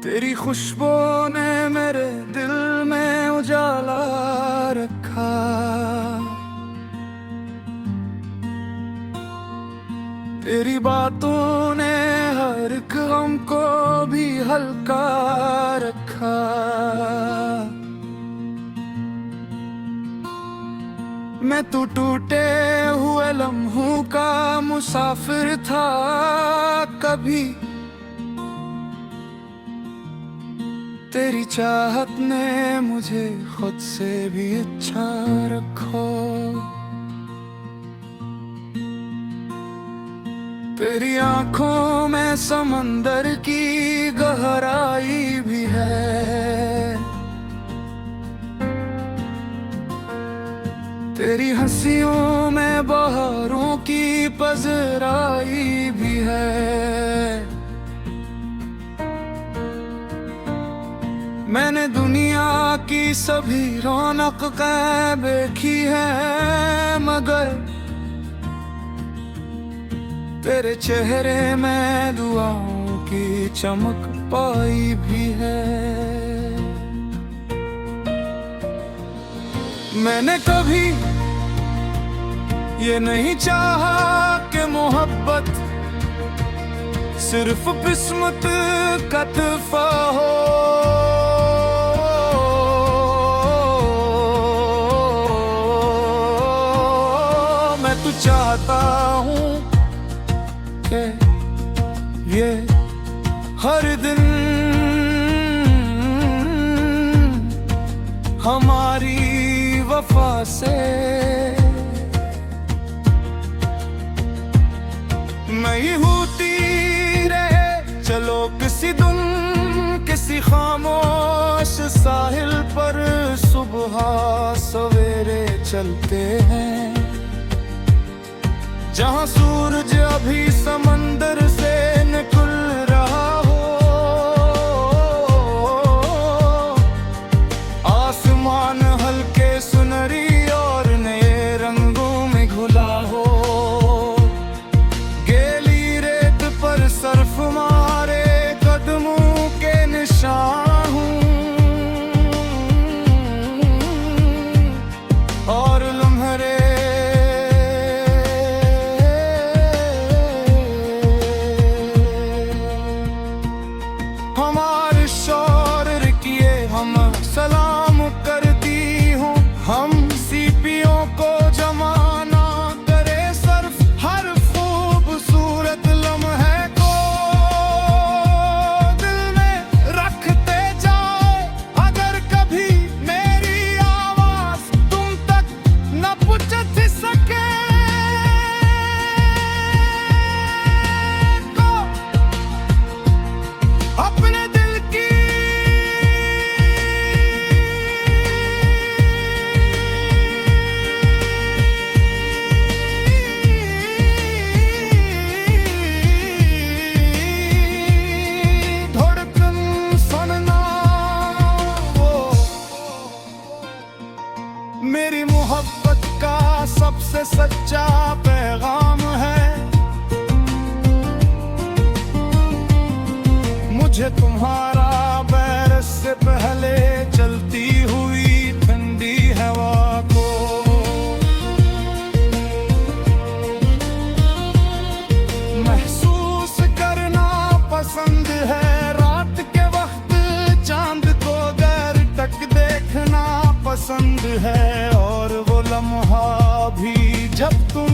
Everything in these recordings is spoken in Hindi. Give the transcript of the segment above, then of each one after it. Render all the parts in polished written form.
तेरी खुशबू ने मेरे दिल में उजाला रखा। तेरी बातों ने हर एक गम को भी हल्का रखा। मैं तो टूटे हुए लम्हों का मुसाफिर था कभी, तेरी चाहत ने मुझे खुद से भी अच्छा रखो। तेरी आंखों में समंदर की गहराई भी है। तेरी हंसियों में बहारों की पजराई भी है। मैंने दुनिया की सभी रौनक देखी है, मगर तेरे चेहरे में दुआओं की चमक पाई भी है। मैंने कभी ये नहीं चाहा कि मोहब्बत सिर्फ किस्मत का तोहफा हो। मैं तो चाहता हूँ कि ये हर दिन हमारी वफा से नहीं होती रहे। चलो किसी दिन किसी खामोश साहिल पर सुबह सवेरे चलते हैं, जहाँ सूरज अभी समंदर से निकल रहा हो। आसमान हल्के सुनहरी और नए रंगों में घुला हो। गीली रेत पर सर्फ मारे कदमों के निशान हूँ, और लम्हे हमारे शौर किए हम सलाम करती हूँ। हम सीपियों को जमा ना करे सर्फ, हर खूबसूरत लम्हे को दिल में रखते जाओ। अगर कभी मेरी आवाज तुम तक न पहुंच सके तो अपने दिल की धड़कन सुनना। वो मेरी मोहब्बत का सबसे सच्चा पैगाम है। मुझे तुम्हारा बैरस से पहले चलती हुई ठंडी हवा को महसूस करना पसंद है। रात के वक्त चांद को गैर तक देखना पसंद है, और वो लम्हा भी जब तुम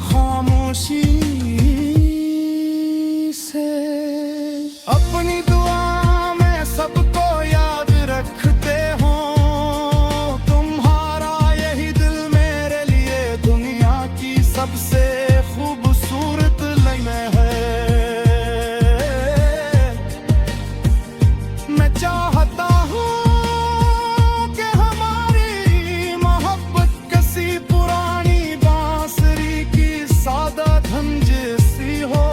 खामोशी अपनी दुआ में सबको याद रखते हो। तुम्हारा यही दिल मेरे लिए दुनिया की सबसे खूबसूरत लम्हे है। मैं चाहता हूँ कि हमारी मोहब्बत किसी पुरानी बांसुरी की सादा धुन जैसी हो,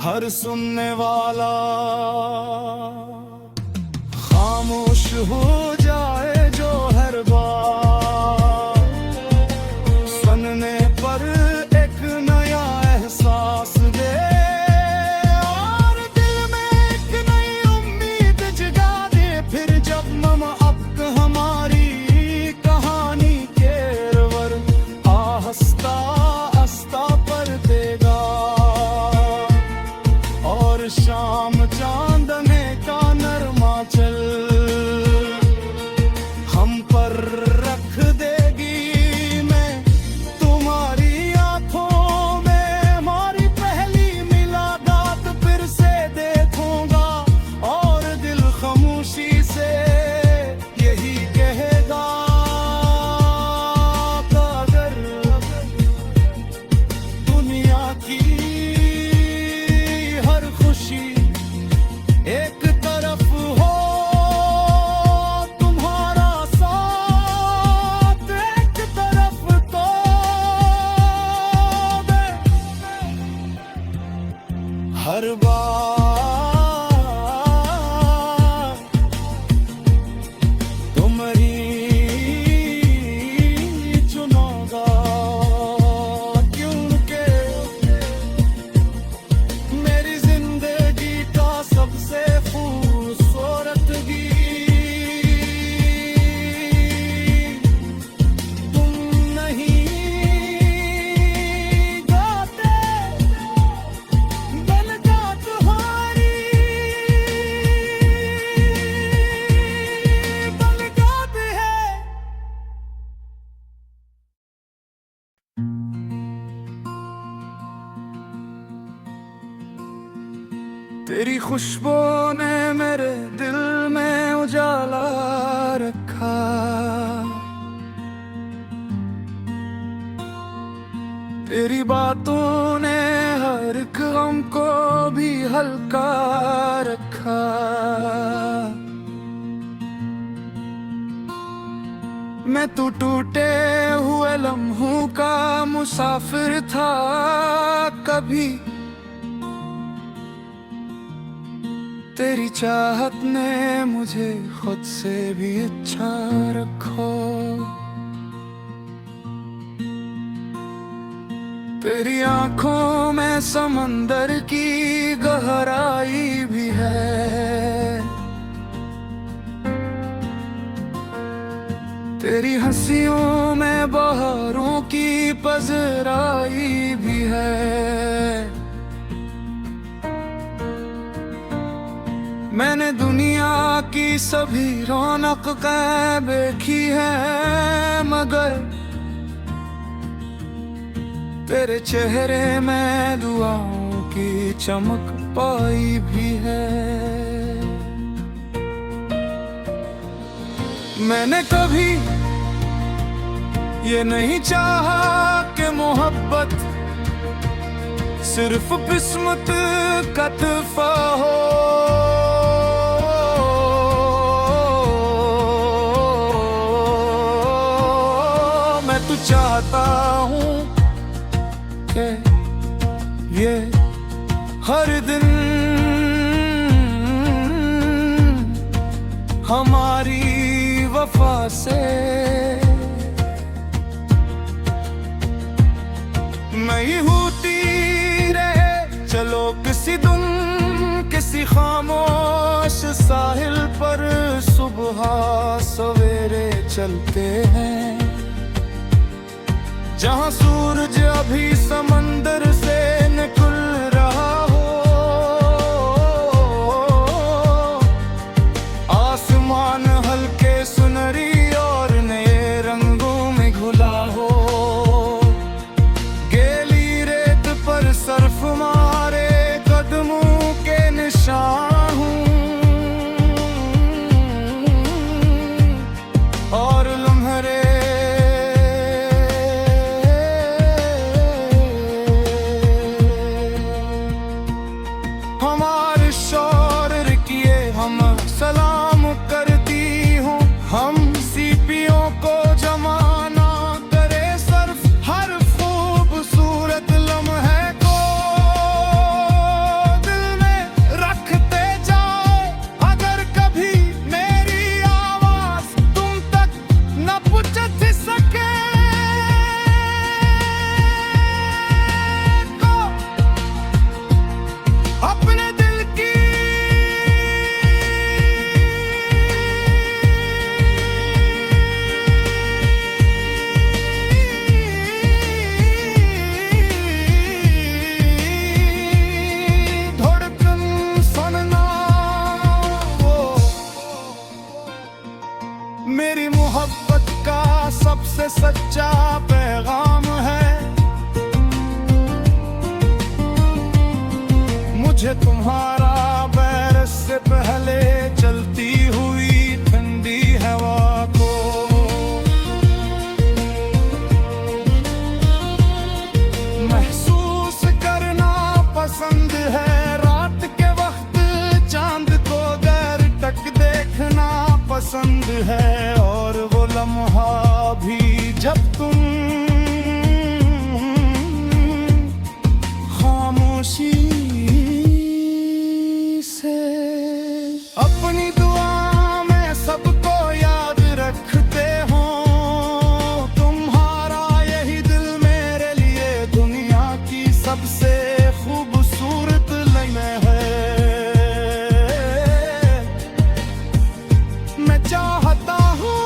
हर सुनने वाला खामोश हो जा। शाम चांदने का नरमा चल हम पर रख देगी। मैं तुम्हारी आंखों में हमारी पहली मुलाकात फिर से देखूंगा और दिल खामोशी से यही कहेगा अगर दुनिया की हर खुशी एक तरफ हो तुम्हारा साथ एक तरफ तो हर बार तुम्हारी चुनूंगा क्योंकि मेरी जिंदगी का सबसे खूबसूरत गीत तुम नहीं गाते बलगा तुम्हारी बलगाते है। तेरी खुशबू ने मेरे दिल में उजाला रखा। तेरी बातों ने हर एक गम को भी हल्का रखा। मैं तो टूटे हुए लम्हों का मुसाफिर था कभी तेरी चाहत ने मुझे खुद से भी अच्छा रखो। तेरी आंखों में समंदर की गहराई भी है। तेरी हंसियों में बहारों की पजराई भी है। मैंने दुनिया की सभी रौनक देखी है मगर तेरे चेहरे में दुआओं की चमक पाई भी है। मैंने कभी ये नहीं चाहा कि मोहब्बत सिर्फ किस्मत का तोहफा हो। मैं तो चाहता हूँ कि ये हर दिन हमारी वफा से नहीं होती रहे। चलो किसी दिन किसी खामोश साहिल पर सुबह सवेरे चलते हैं जहाँ सूरज अभी समंदर से निकल रहा हो। आसमान हल्के सुनहरी और नए रंगों में घुला हो। गीली रेत पर सर्फ मारे कदमों के निशान हूँ और लम्हे तुम्हारा बरस से पहले चलती हुई ठंडी हवा को। महसूस करना पसंद है रात के वक्त चांद को दर तक देखना पसंद है, और वो लम्हा भी जब तुम खामोशी से अपनी दुआ में सबको याद रखते हो। तुम्हारा यही दिल मेरे लिए दुनिया की सबसे खूबसूरत लम्हे है। मैं चाहता हूँ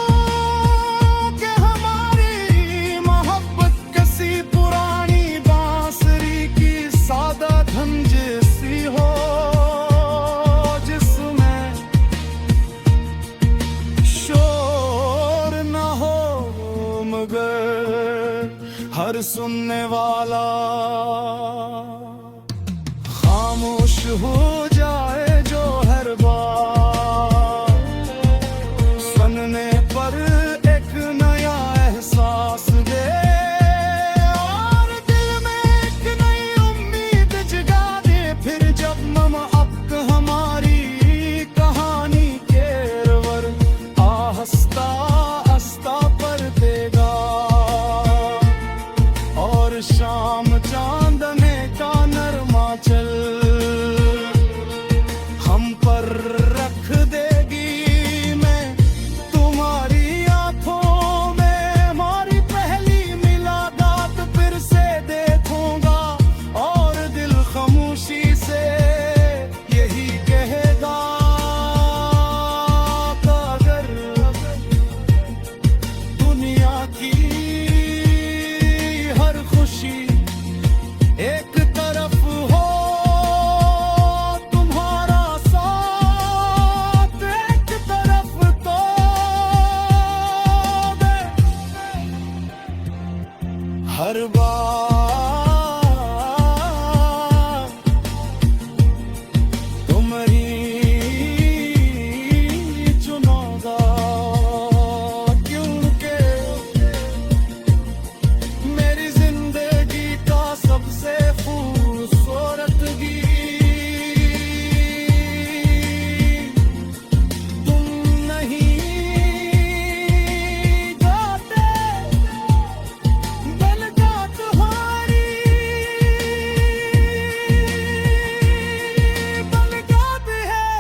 कि हमारी मोहब्बत किसी पुरानी बांसुरी की सादा धुन जैसी हो, जिसमें शोर न हो मगर हर सुनने वाला खामोश हो जाए जो हर बार सुनने पर एक नया एहसास दे, और दिल में एक नई उम्मीद जगा दे। फिर जब मम अब हमारी कहानी के रवर आहिस्ता आहिस्ता पर देगा, और शाम चांदने का नरमा चल हम पर रख देगी। मैं तुम्हारी आंखों में हमारी पहली मुलाकात फिर से देखूंगा, और दिल खामोशी से यही कहेगा कि अगर दुनिया की हर खुशी एक तरफ हो, तुम्हारा साथ एक तरफ तो दे। हर बार तुम्हारी चुनौदा, क्योंकि मेरी जिंदगी का सबसे खूबसूरत गीत तुम नहीं गाते, बल्कि तुम्हारी बलगाते है।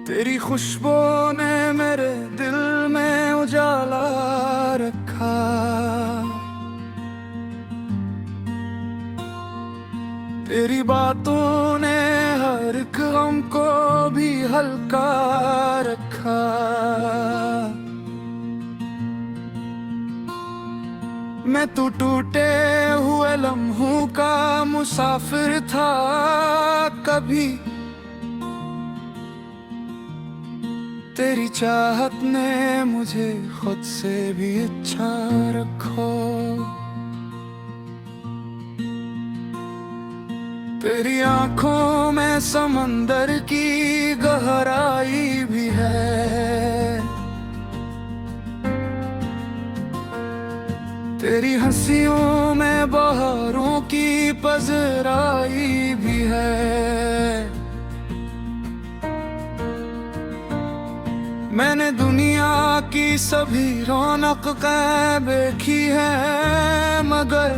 तेरी खुशबू ने मेरे दिल में उजाला रखा, तेरी बातों ने हर एक गम को भी हल्का रखा। मैं तो टूटे हुए लम्हों का मुसाफिर था कभी, तेरी चाहत ने मुझे खुद से भी अच्छा रखो। तेरी आंखों में समंदर की गहराई भी है, तेरी हंसियों में बहारों की पजराई भी है। मैंने दुनिया की सभी रौनक देखी है, मगर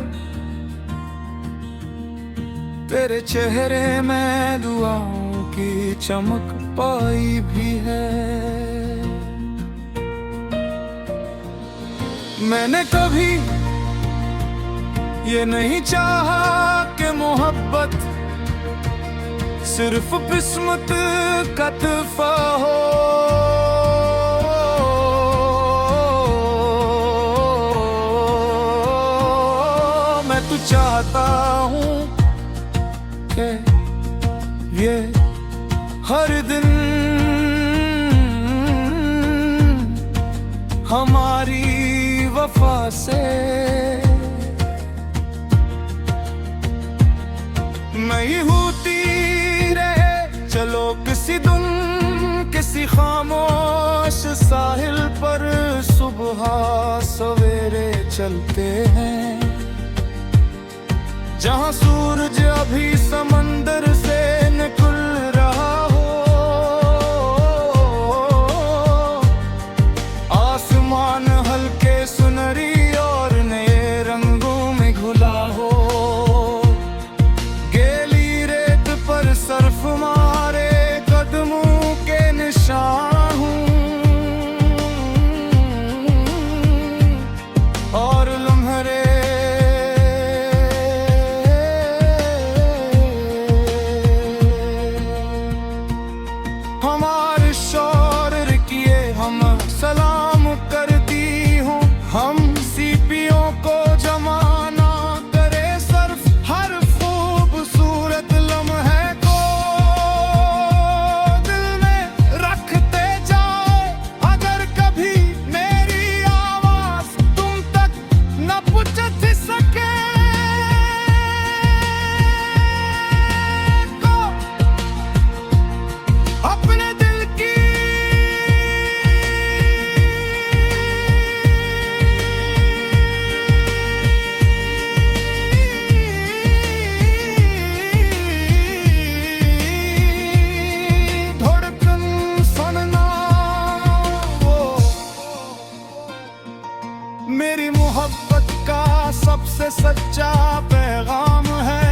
तेरे चेहरे में दुआओं की चमक पाई भी है। मैंने कभी ये नहीं चाहा कि मोहब्बत सिर्फ किस्मत का तोहफा हो, मैं तो चाहता हूँ कि ये हर दिन हमारे तुम्हारी वफा से नहीं होती रहे चलो किसी दिन किसी खामोश साहिल पर सुबह सवेरे चलते हैं जहां सूरज अभी समंदर से निकल रहा हो आसमान हल्के सुनहरी और नए रंगों में घुला हो गीली रेत पर सर्फ मारे कदमों के निशान हूं और लम्हे हमारे शौर किए हम सलाम करती हूँ हम सीपियों को जमाना करे सर्फ हर खूबसूरत लम्हे को दिल में रखते जाओ अगर कभी मेरी आवाज तुम तक न पहुंच सके तो अपने दिल की धड़कन सुनना वो मेरी मोहब्बत का सबसे सच्चा पैगाम है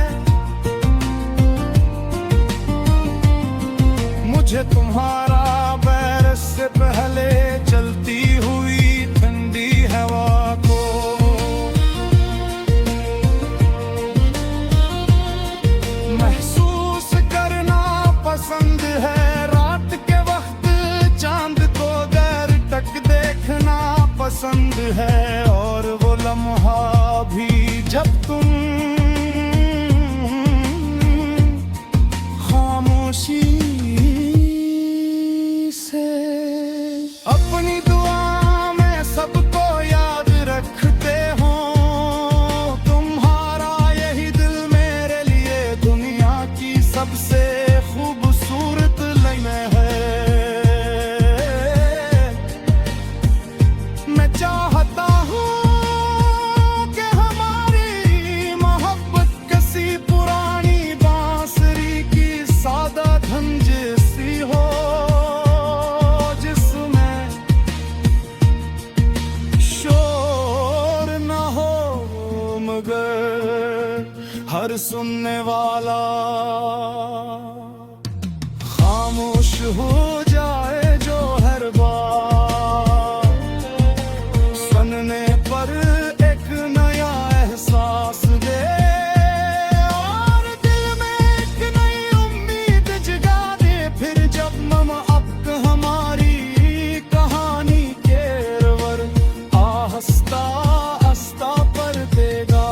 मुझे तुम्हारा बैरस से पहले चलती हुई ठंडी हवा को महसूस करना पसंद है रात के वक्त चांद को गैर तक देखना पसंद है और वो लम्हा भी जब तुम खामोशी से अपनी दुआ में सबको याद रखते हो तुम्हारा यही दिल मेरे लिए दुनिया की सबसे खूबसूरत लम्हे है मैं चाहता हूँ कि हमारी मोहब्बत किसी पुरानी बांसुरी की सादा धुन जैसी हो जिसमें शोर न हो मगर हर सुनने वाला खामोश हो जाए जो हर बार सुनने पर एक नया एहसास दे और दिल में एक नई उम्मीद जगा दे फिर जब मम अब हमारी कहानी के रवर आहिस्ता आहिस्ता पर देगा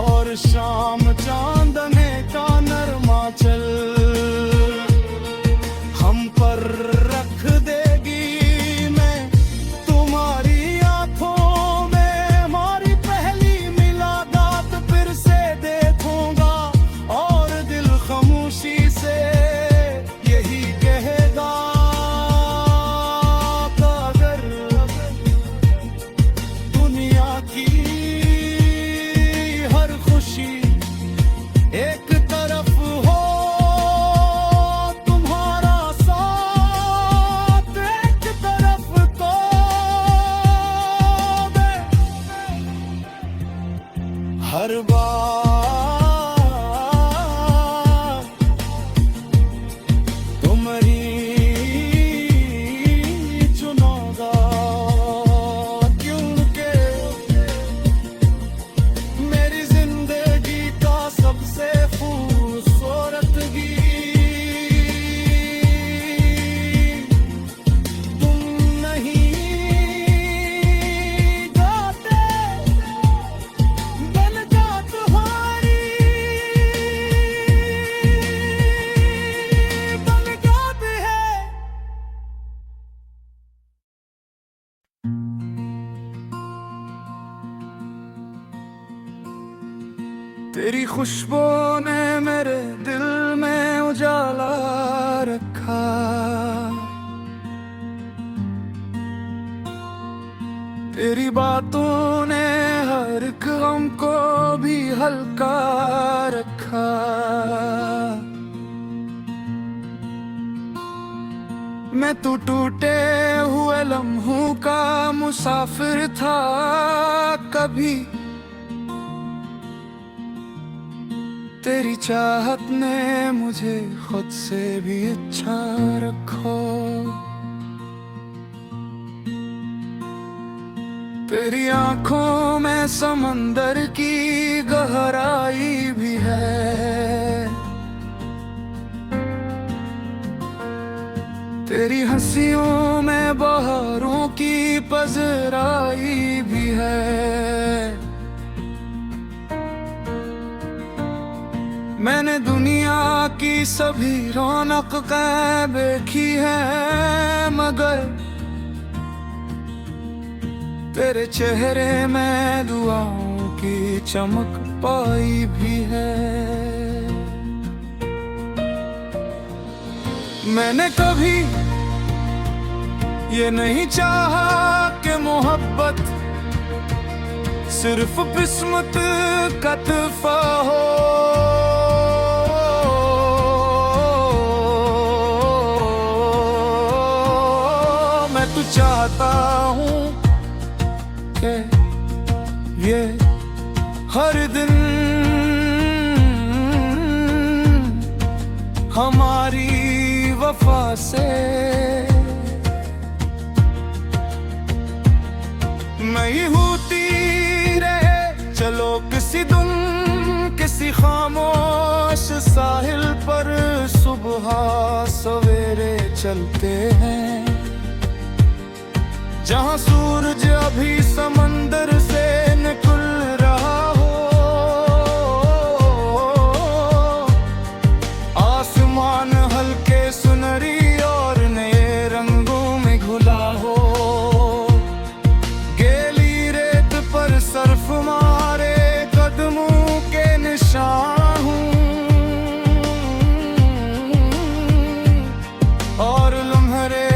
और शाम चांदने का नरमा चल हम पर रख देगी मैं तुम्हारी आंखों में हमारी पहली मुलाकात फिर से देखूंगा और दिल खामोशी से यही कहेगा अगर दुनिया की हर खुशी एक तरफ हो तुम्हारा साथ एक तरफ तो दे हर बार तुम्हारी चुनौगा क्योंकि मेरी जिंदगी का सबसे खूबसूरत गीत तुम नहीं गाते बन जात हो तेरी खुशबू ने मेरे दिल में उजाला रखा। तेरी बातों ने हर एक गम को भी हल्का रखा। मैं तो टूटे हुए लम्हों का मुसाफिर था कभी, तेरी चाहत ने मुझे खुद से भी अच्छा रखो। तेरी आंखों में समंदर की गहराई भी है। तेरी हंसियों में बहारों की पजराई भी है। मैंने दुनिया की सभी रौनक देखी है, मगर तेरे चेहरे में दुआओं की चमक पाई भी है। मैंने कभी ये नहीं चाहा कि मोहब्बत सिर्फ किस्मत का तोहफा हो। मैं तो चाहता हूँ कि ये हर दिन हमारी वफा से मैं होती रहे। चलो किसी दिन किसी खामोश साहिल पर सुबह सवेरे चलते हैं, जहाँ सूरज अभी समंदर से निकल रहा हो। आसमान हल्के सुनहरी और नए रंगों में घुला हो। गीली रेत पर सर्फ मारे कदमों के निशान हूँ, और लम्हे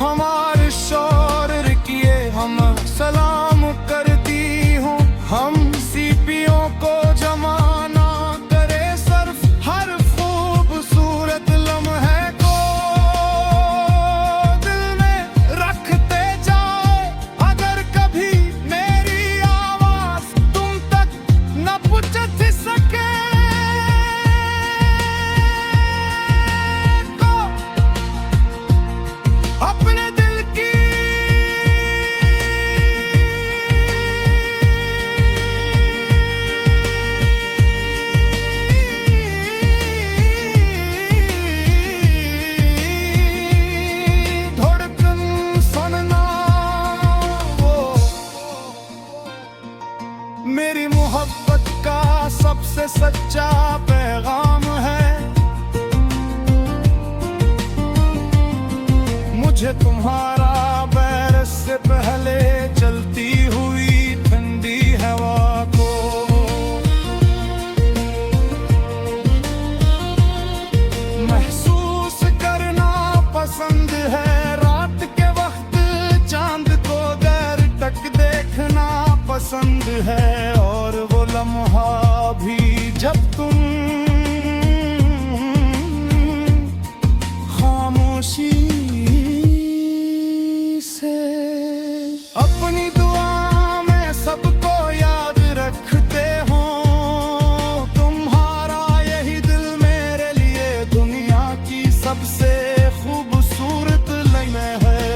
हमारे शौर किए हम सलाम करती हूँ। हम सीपियों को जमाना करे सर्फ, हर खूबसूरत लम्हे को दिल में रखते जाए। अगर कभी मेरी आवाज तुम तक न पहुंच सके तो अपने दिल की धड़कन सुनना। वो मेरी मोहब्बत का सबसे सच्चा पैगाम है। मुझे तुम्हारा बैर से पहले चलती हुई ठंडी हवा को महसूस करना पसंद है। रात के वक्त चांद को गैर तक देखना पसंद है, और वो लम्हा भी जब तुम खामोशी से अपनी दुआ में सबको याद रखते हो। तुम्हारा यही दिल मेरे लिए दुनिया की सबसे खूबसूरत लम्हे है।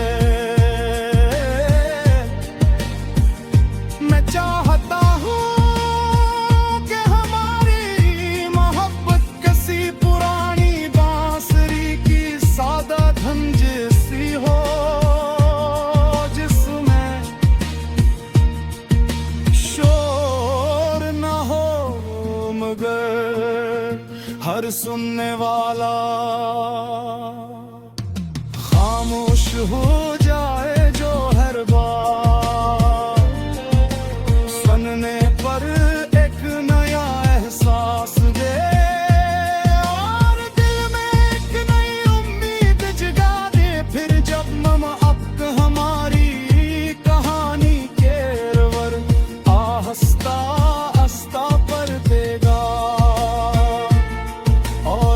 मैं चाहता हूँ कि हमारी मोहब्बत किसी पुरानी बांसुरी की सादा धुन जैसी हो, जिसमें शोर न हो मगर हर सुनने वाला खामोश हो जाए।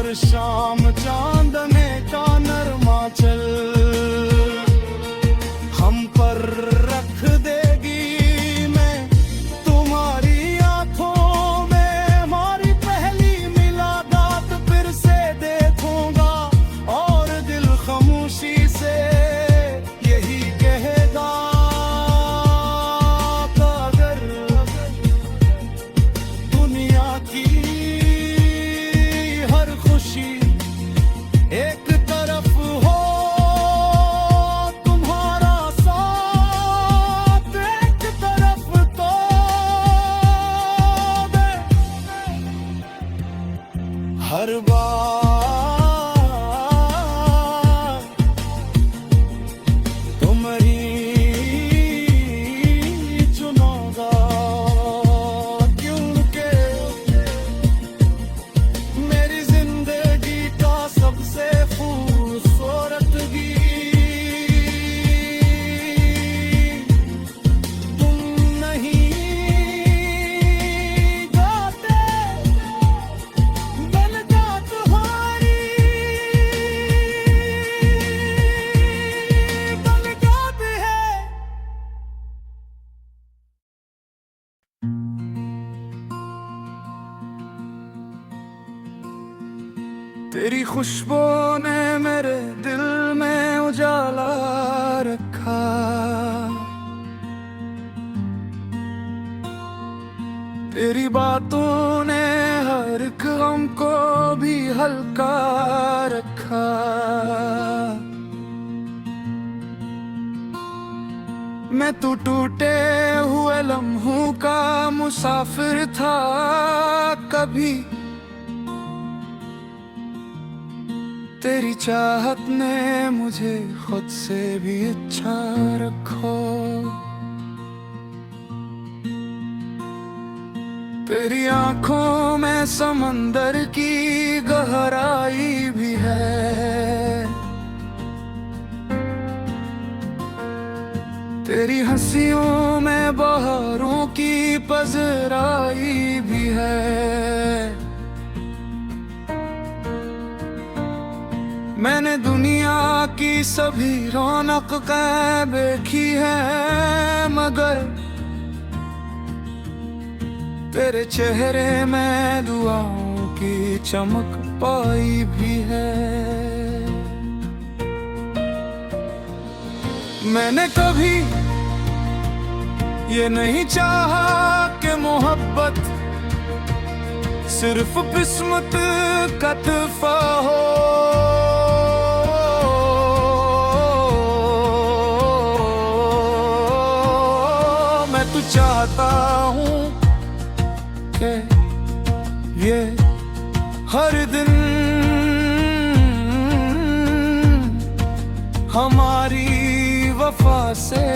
हर शाम चांदने का नरमा चल हम पर रख देगी। मैं तुम्हारी आंखों में हमारी पहली मुलाकात फिर से देखूंगा और दिल खामोशी से यही कहेगा कि अगर दुनिया की हर खुशी एक तरफ हो तुम्हारा साथ एक तरफ तो हर बार तुम्हारी चुनूंगा क्योंकि मेरी जिंदगी का सबसे खूबसूरत गीत तुम नहीं गाते बलगा तुम्हारी बलगाते है। तेरी खुशबू ने मेरे दिल में उजाला रखा। तेरी बातों ने हर एक गम को भी हल्का रखा। मैं तो टूटे हुए लम्हों का मुसाफिर था कभी तेरी चाहत ने मुझे खुद से भी अच्छा रखो। तेरी आंखों में समंदर की गहराई भी है। तेरी हंसियों में बहारों की पजराई भी है। मैंने दुनिया की सभी रौनक देखी है मगर तेरे चेहरे में दुआओं की चमक पाई भी है। मैंने कभी ये नहीं चाहा कि मोहब्बत सिर्फ किस्मत का तोहफा हो। मैं तो चाहता हूँ कि ये हर दिन हमारी वफा से